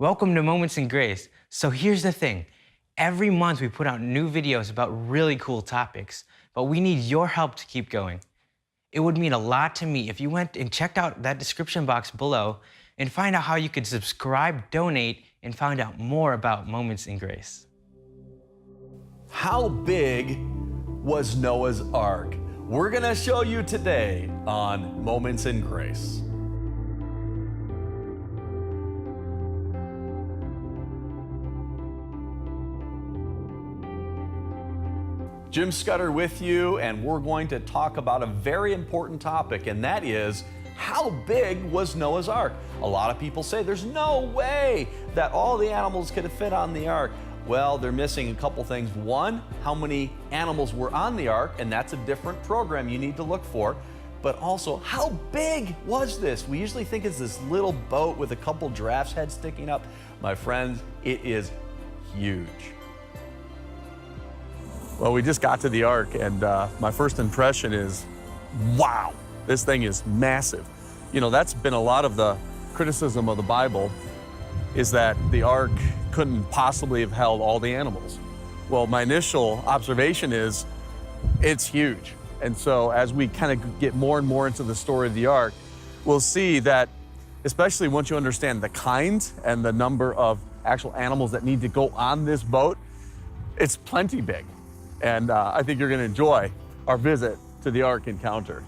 Welcome to Moments in Grace. So here's the thing. Every month we put out new videos about really cool topics, but we need your help to keep going. It would mean a lot to me if you went and checked out that description box below and find out how you could subscribe, donate, and find out more about Moments in Grace. How big was Noah's Ark? We're gonna show you today on Moments in Grace. Jim Scudder with you, and we're going to talk about a very important topic, and that is, how big was Noah's Ark? A lot of people say there's no way that all the animals could fit on the ark. Well, they're missing a couple things. One, how many animals were on the ark, and that's a different program you need to look for. But also, how big was this? We usually think it's this little boat with a couple giraffes' heads sticking up. My friends, it is huge. Well, we just got to the Ark, and my first impression is, wow, this thing is massive. You know, that's been a lot of the criticism of the Bible, is that the Ark couldn't possibly have held all the animals. Well, my initial observation is, it's huge. And so as we kind of get more and more into the story of the Ark, we'll see that, especially once you understand the kinds and the number of actual animals that need to go on this boat, it's plenty big. And I think you're going to enjoy our visit to the ARK Encounter.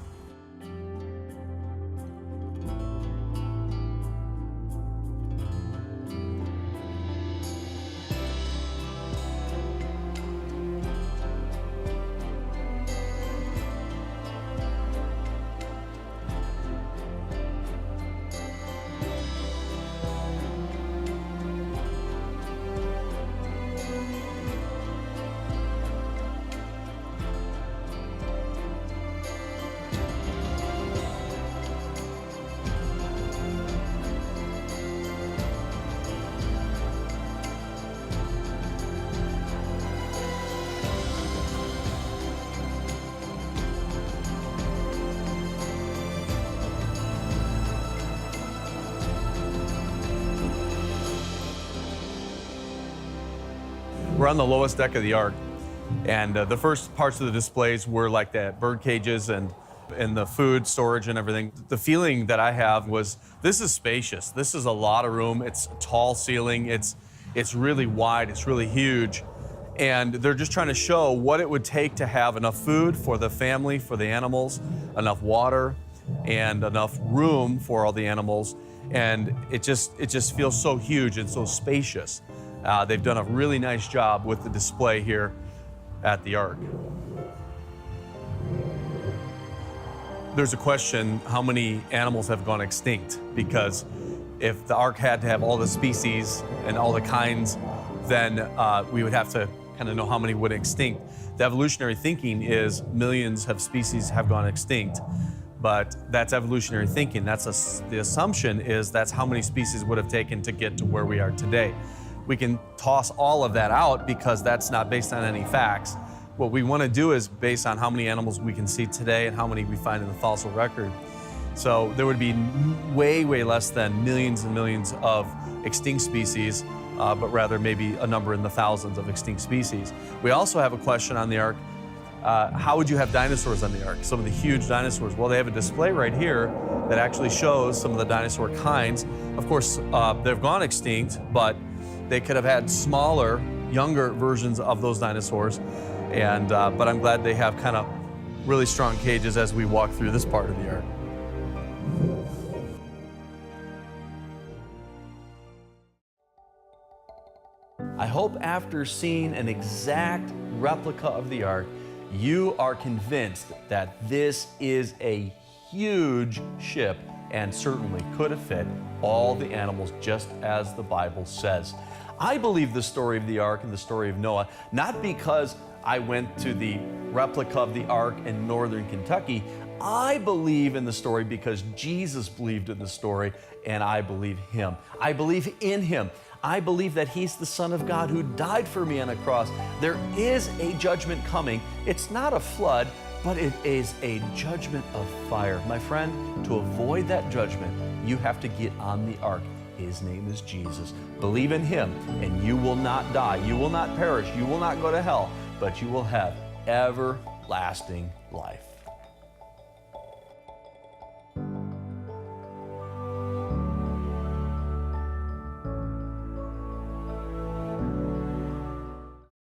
We're on the lowest deck of the Ark, and the first parts of the displays were like the bird cages and the food storage and everything. The feeling that I have was, this is spacious. This is a lot of room. It's a tall ceiling. It's really wide. It's really huge. And they're just trying to show what it would take to have enough food for the family, for the animals, enough water, and enough room for all the animals. And it just feels so huge and so spacious. They've done a really nice job with the display here at the Ark. There's a question, how many animals have gone extinct? Because if the Ark had to have all the species and all the kinds, then we would have to kind of know how many would extinct. The evolutionary thinking is millions of species have gone extinct, but that's evolutionary thinking. The assumption is that's how many species would have taken to get to where we are today. We can toss all of that out because that's not based on any facts. What we want to do is based on how many animals we can see today and how many we find in the fossil record. So there would be way, way less than millions and millions of extinct species, but rather maybe a number in the thousands of extinct species. We also have a question on the Ark. How would you have dinosaurs on the Ark? Some of the huge dinosaurs. Well, they have a display right here that actually shows some of the dinosaur kinds. Of course, they've gone extinct, but they could have had smaller, younger versions of those dinosaurs. And but I'm glad they have kind of really strong cages as we walk through this part of the Ark. I hope after seeing an exact replica of the Ark, you are convinced that this is a huge ship and certainly could have fit all the animals just as the Bible says. I believe the story of the Ark and the story of Noah, not because I went to the replica of the Ark in northern Kentucky. I believe in the story because Jesus believed in the story, and I believe him. I believe in him. I believe that he's the Son of God who died for me on a cross. There is a judgment coming. It's not a flood, but it is a judgment of fire. My friend, to avoid that judgment, you have to get on the Ark. His name is Jesus. Believe in Him, and you will not die. You will not perish. You will not go to hell, but you will have everlasting life.